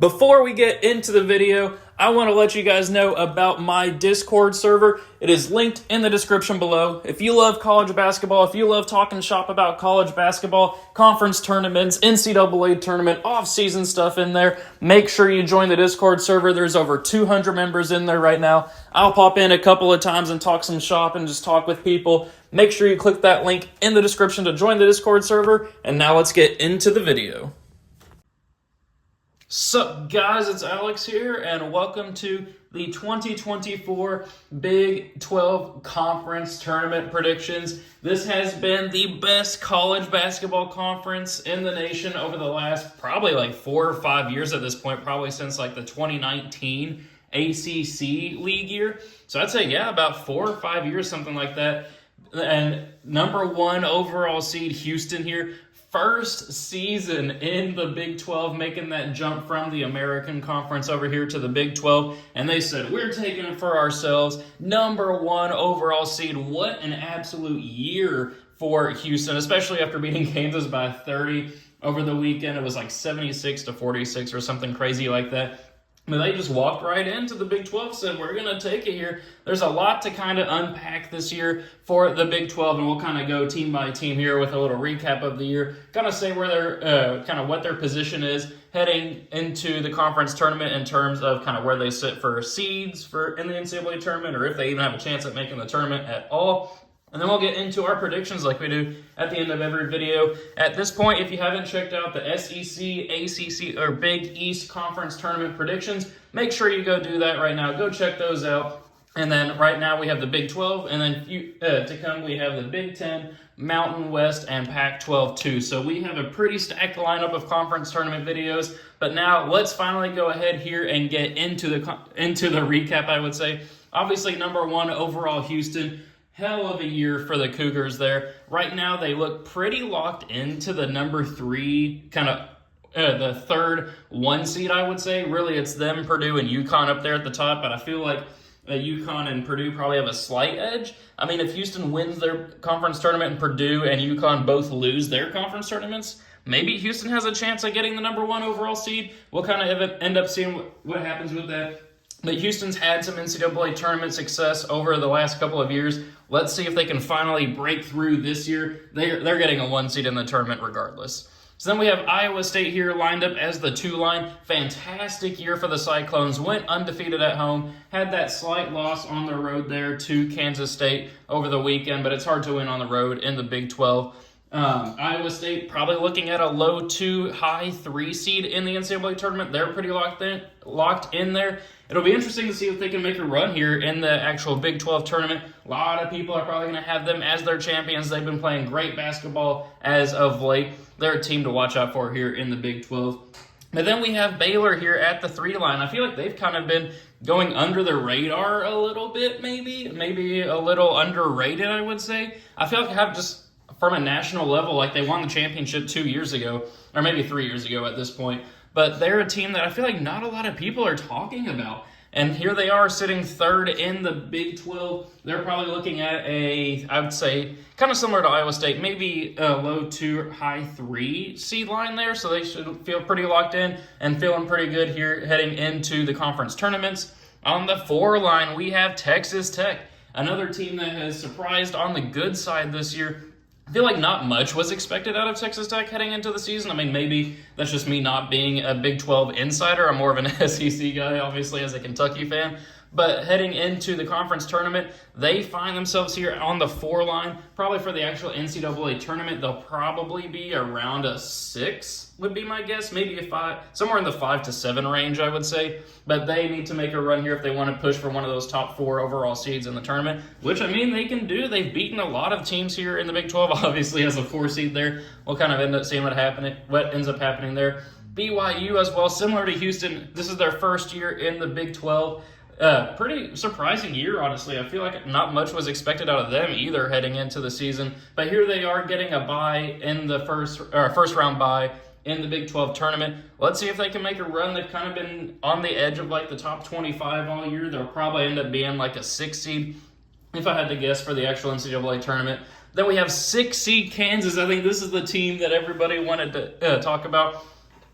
Before we get into the video, I want to let you guys know about my Discord server. It is linked in the description below. If you love college basketball, if you love talking shop about college basketball, conference tournaments, NCAA tournament, off-season stuff in there, make sure you join the Discord server. There's over 200 members in there right now. I'll pop in a couple of times and talk some shop and just talk with people. Make sure you click that link in the description to join the Discord server. And now let's get into the video. Sup guys, it's Alex here, and welcome to the 2024 Big 12 Conference Tournament predictions. This has been the best college basketball conference in the nation over the last probably like 4 or 5 years at this point, probably since like the 2019 ACC league year. So I'd say, yeah, about 4 or 5 years, something like that. And number one overall seed, Houston here. First season in the Big 12, making that jump from the American Conference over here to the Big 12. And they said, we're taking it for ourselves. Number one overall seed. What an absolute year for Houston, especially after beating Kansas by 30 over the weekend. It was like 76-46 or something crazy like that. But they just walked right into the Big 12, said, we're going to take it here. There's a lot to kind of unpack this year for the Big 12, and we'll kind of go team by team here with a little recap of the year, kind of say where they're, kind of what their position is heading into the conference tournament in terms of kind of where they sit for seeds in the NCAA tournament, or if they even have a chance at making the tournament at all. And then we'll get into our predictions like we do at the end of every video. At this point, if you haven't checked out the SEC, ACC, or Big East Conference Tournament predictions, make sure you go do that right now. Go check those out. And then right now we have the Big 12, and then to come we have the Big 10, Mountain West, and Pac-12 too. So we have a pretty stacked lineup of conference tournament videos. But now let's finally go ahead here and get into the recap, I would say. Obviously, number one overall, Houston. Hell of a year for the Cougars there. Right now, they look pretty locked into the number three, kind of the third one seed, I would say. Really, it's them, Purdue, and UConn up there at the top, but I feel like UConn and Purdue probably have a slight edge. I mean, if Houston wins their conference tournament and Purdue and UConn both lose their conference tournaments, maybe Houston has a chance at getting the number one overall seed. We'll kind of end up seeing what happens with that. But Houston's had some NCAA tournament success over the last couple of years. Let's see if they can finally break through this year. They're getting a one seed in the tournament regardless. So then we have Iowa State here lined up as the 2-line. Fantastic year for the Cyclones. Went undefeated at home. Had that slight loss on the road there to Kansas State over the weekend, but it's hard to win on the road in the Big 12. Iowa State probably looking at a low 2, high 3 seed in the NCAA tournament. They're pretty locked in there. It'll be interesting to see if they can make a run here in the actual Big 12 tournament. A lot of people are probably going to have them as their champions. They've been playing great basketball as of late. They're a team to watch out for here in the Big 12. But then we have Baylor here at the 3-line. I feel like they've kind of been going under the radar a little bit, maybe a little underrated, I would say. I feel like I have just from a national level, like they won the championship 2 years ago, or maybe 3 years ago at this point. But they're a team that I feel like not a lot of people are talking about. And here they are sitting third in the Big 12. They're probably looking at I would say, kind of similar to Iowa State, maybe a low 2, high 3 seed line there. So they should feel pretty locked in and feeling pretty good here heading into the conference tournaments. On the 4 line, we have Texas Tech, another team that has surprised on the good side this year. I feel like not much was expected out of Texas Tech heading into the season. I mean, maybe that's just me not being a Big 12 insider. I'm more of an SEC guy, obviously, as a Kentucky fan. But heading into the conference tournament, they find themselves here on the 4 line. Probably for the actual NCAA tournament, they'll probably be around a 6, would be my guess. Maybe a 5, somewhere in the 5 to 7 range, I would say. But they need to make a run here if they want to push for one of those top 4 overall seeds in the tournament, which, I mean, they can do. They've beaten a lot of teams here in the Big 12, obviously, as a 4 seed there. We'll kind of end up seeing what ends up happening there. BYU as well, similar to Houston. This is their first year in the Big 12. Pretty surprising year, honestly. I feel like not much was expected out of them either heading into the season. But here they are getting a bye in the first round bye in the Big 12 tournament. Let's see if they can make a run. They've kind of been on the edge of like the top 25 all year. They'll probably end up being like a 6 seed, if I had to guess, for the actual NCAA tournament. Then we have 6 seed Kansas. I think this is the team that everybody wanted to talk about.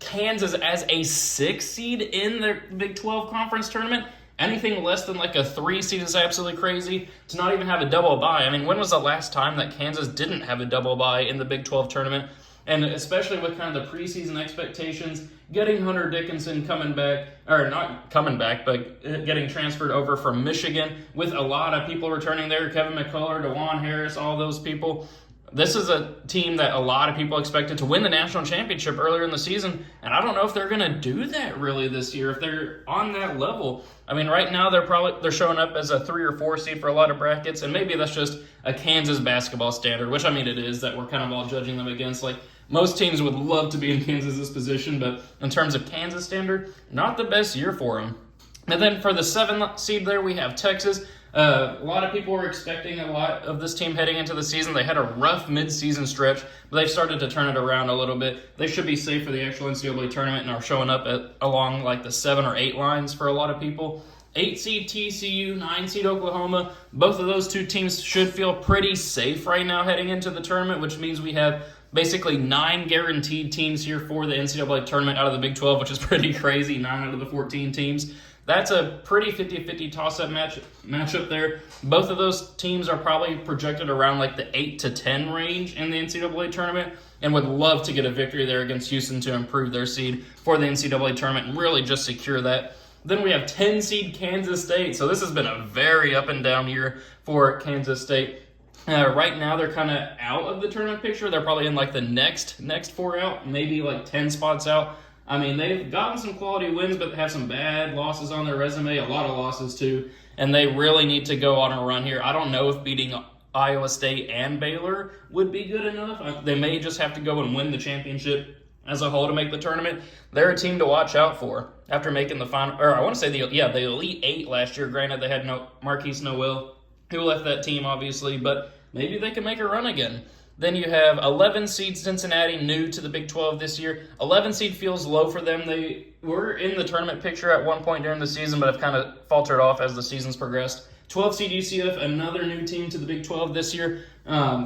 Kansas as a 6 seed in the Big 12 conference tournament. Anything less than like a 3 seed is absolutely crazy. To not even have a double bye. I mean, when was the last time that Kansas didn't have a double bye in the Big 12 tournament? And especially with kind of the preseason expectations, getting Hunter Dickinson coming back, or not coming back, but getting transferred over from Michigan with a lot of people returning there, Kevin McCullough, DeJuan Harris, all those people. This is a team that a lot of people expected to win the national championship earlier in the season, and I don't know if they're going to do that really this year, if they're on that level. I mean, right now they're showing up as a 3 or 4 seed for a lot of brackets, and maybe that's just a Kansas basketball standard, which I mean it is, that we're kind of all judging them against. Like, most teams would love to be in Kansas's position, but in terms of Kansas standard, not the best year for them. And then for the 7 seed there, we have Texas. A lot of people were expecting a lot of this team heading into the season. They had a rough mid-season stretch, but they've started to turn it around a little bit. They should be safe for the actual NCAA tournament and are showing up along like the 7 or 8 lines for a lot of people. 8 seed TCU, 9 seed Oklahoma. Both of those two teams should feel pretty safe right now heading into the tournament, which means we have basically 9 guaranteed teams here for the NCAA tournament out of the Big 12, which is pretty crazy, 9 out of the 14 teams. That's a pretty 50-50 toss-up matchup there. Both of those teams are probably projected around like the 8 to 10 range in the NCAA tournament and would love to get a victory there against Houston to improve their seed for the NCAA tournament and really just secure that. Then we have 10 seed Kansas State. So this has been a very up and down year for Kansas State. Right now, they're kind of out of the tournament picture. They're probably in like the next 4 out, maybe like 10 spots out. I mean, they've gotten some quality wins, but they have some bad losses on their resume, a lot of losses too, and they really need to go on a run here. I don't know if beating Iowa State and Baylor would be good enough. They may just have to go and win the championship as a whole to make the tournament. They're a team to watch out for after making the final, or I want to say the Elite 8 last year. Granted, they had Marquise Noel, who left that team, obviously, but maybe they can make a run again. Then you have 11 seed Cincinnati, new to the Big 12 this year. 11 seed feels low for them. They were in the tournament picture at one point during the season, but have kind of faltered off as the season's progressed. 12 seed UCF, another new team to the Big 12 this year.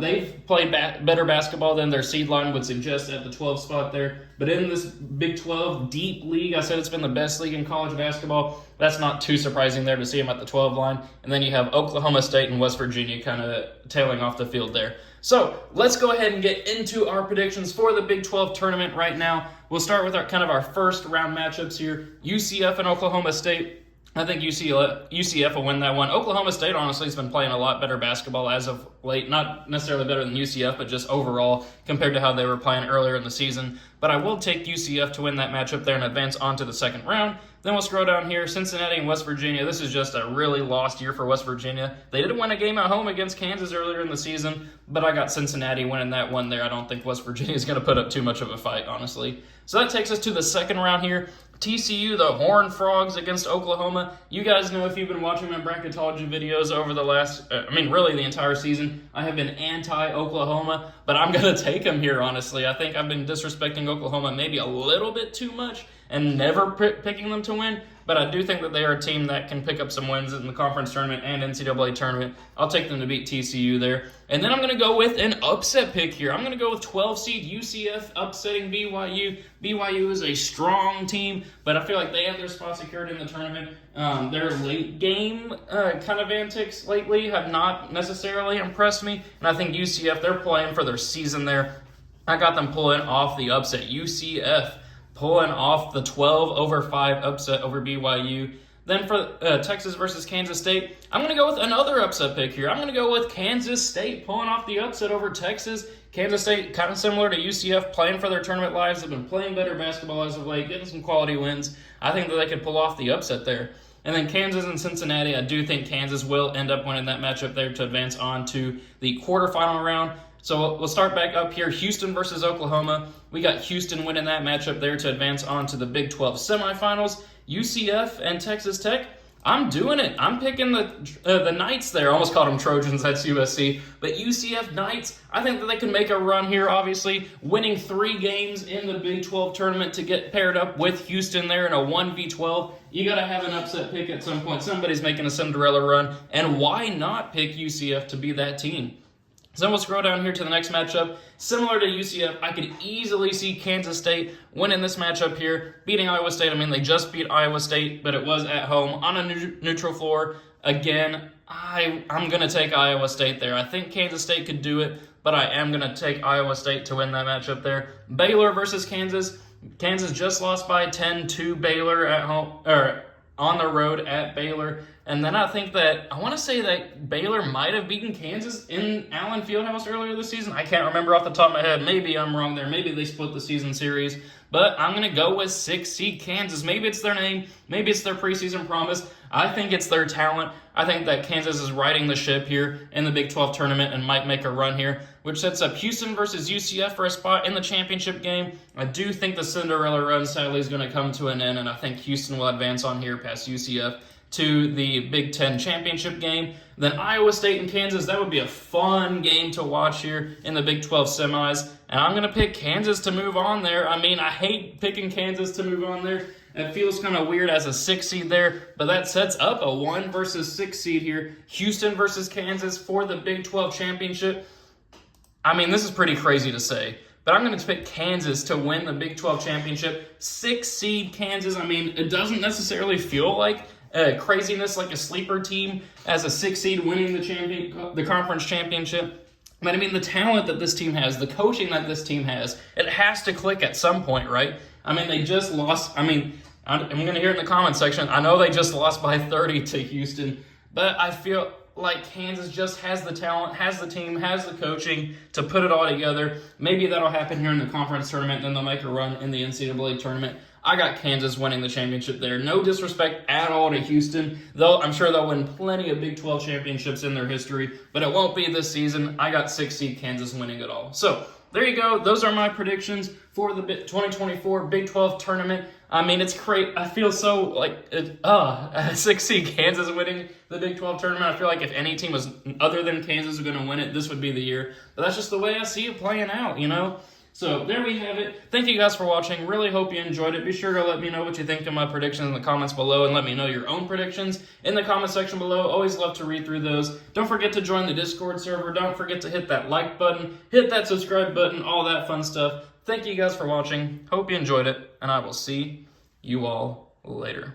They've played better basketball than their seed line would suggest at the 12 spot there. But in this Big 12 deep league, I said it's been the best league in college basketball. That's not too surprising there to see them at the 12 line. And then you have Oklahoma State and West Virginia kind of tailing off the field there. So let's go ahead and get into our predictions for the Big 12 tournament right now. We'll start with our first round matchups here. UCF and Oklahoma State. I think UCF will win that one. Oklahoma State, honestly, has been playing a lot better basketball as of late. Not necessarily better than UCF, but just overall compared to how they were playing earlier in the season. But I will take UCF to win that matchup there and advance on to the second round. Then we'll scroll down here. Cincinnati and West Virginia. This is just a really lost year for West Virginia. They did win a game at home against Kansas earlier in the season, but I got Cincinnati winning that one there. I don't think West Virginia is going to put up too much of a fight, honestly. So that takes us to the second round here. TCU, the Horned Frogs against Oklahoma. You guys know if you've been watching my bracketology videos over the last, really the entire season, I have been anti-Oklahoma, but I'm going to take them here, honestly. I think I've been disrespecting Oklahoma maybe a little bit too much and never picking them to win, but I do think that they are a team that can pick up some wins in the conference tournament and NCAA tournament. I'll take them to beat TCU there. And then I'm going to go with an upset pick here. I'm going to go with 12 seed UCF upsetting BYU. BYU is a strong team, but I feel like they have their spot secured in the tournament. Their late game kind of antics lately have not necessarily impressed me, and I think UCF, they're playing for their season there. I got them pulling off the upset. UCF pulling off the 12-5 upset over BYU. Then for Texas versus Kansas State, I'm going to go with another upset pick here. I'm going to go with Kansas State pulling off the upset over Texas. Kansas State, kind of similar to UCF, playing for their tournament lives. They've been playing better basketball as of late, getting some quality wins. I think that they could pull off the upset there. And then Kansas and Cincinnati, I do think Kansas will end up winning that matchup there to advance on to the quarterfinal round. So we'll start back up here. Houston versus Oklahoma. We got Houston winning that matchup there to advance on to the Big 12 semifinals. UCF and Texas Tech. I'm doing it. I'm picking the Knights there. I almost called them Trojans. That's USC. But UCF Knights, I think that they can make a run here, obviously. Winning 3 games in the Big 12 tournament to get paired up with Houston there in a 1v12. You got to have an upset pick at some point. Somebody's making a Cinderella run. And why not pick UCF to be that team? So then we'll scroll down here to the next matchup. Similar to UCF, I could easily see Kansas State winning this matchup here, beating Iowa State. I mean, they just beat Iowa State, but it was at home on a neutral floor. Again, I'm going to take Iowa State there. I think Kansas State could do it, but I am going to take Iowa State to win that matchup there. Baylor versus Kansas. Kansas just lost by 10 to Baylor at home, or on the road at Baylor. And then I think that, I want to say that Baylor might have beaten Kansas in Allen Fieldhouse earlier this season. I can't remember off the top of my head. Maybe I'm wrong there. Maybe they split the season series. But I'm going to go with 6 seed Kansas. Maybe it's their name. Maybe it's their preseason promise. I think it's their talent. I think that Kansas is riding the ship here in the Big 12 tournament and might make a run here, which sets up Houston versus UCF for a spot in the championship game. I do think the Cinderella run sadly is going to come to an end, and I think Houston will advance on here past UCF to the Big 10 championship game. Then Iowa State and Kansas, that would be a fun game to watch here in the Big 12 semis. And I'm going to pick Kansas to move on there. I mean, I hate picking Kansas to move on there. It feels kind of weird as a 6 seed there, but that sets up a 1 versus 6 seed here. Houston versus Kansas for the Big 12 championship. I mean, this is pretty crazy to say, but I'm going to pick Kansas to win the Big 12 championship. 6 seed Kansas, I mean, it doesn't necessarily feel like craziness like a sleeper team as a 6 seed winning the conference championship. But I mean, the talent that this team has, the coaching that this team has, it has to click at some point, right? I mean, they just lost. I mean, I'm going to hear it in the comment section. I know they just lost by 30 to Houston, but I feel like Kansas just has the talent, has the team, has the coaching to put it all together. Maybe that'll happen here in the conference tournament, then they'll make a run in the NCAA tournament. I got Kansas winning the championship there. No disrespect at all to Houston, though I'm sure they'll win plenty of Big 12 championships in their history, but it won't be this season. I got 6 seed Kansas winning it all. So there you go. Those are my predictions for the 2024 Big 12 tournament. I mean, it's great. I feel so like 6 seed Kansas winning the Big 12 tournament. I feel like if any team was other than Kansas was going to win it, this would be the year. But that's just the way I see it playing out, you know? So there we have it. Thank you guys for watching. Really hope you enjoyed it. Be sure to let me know what you think of my predictions in the comments below, and let me know your own predictions in the comment section below. Always love to read through those. Don't forget to join the Discord server. Don't forget to hit that like button, hit that subscribe button, all that fun stuff. Thank you guys for watching. Hope you enjoyed it, and I will see you all later.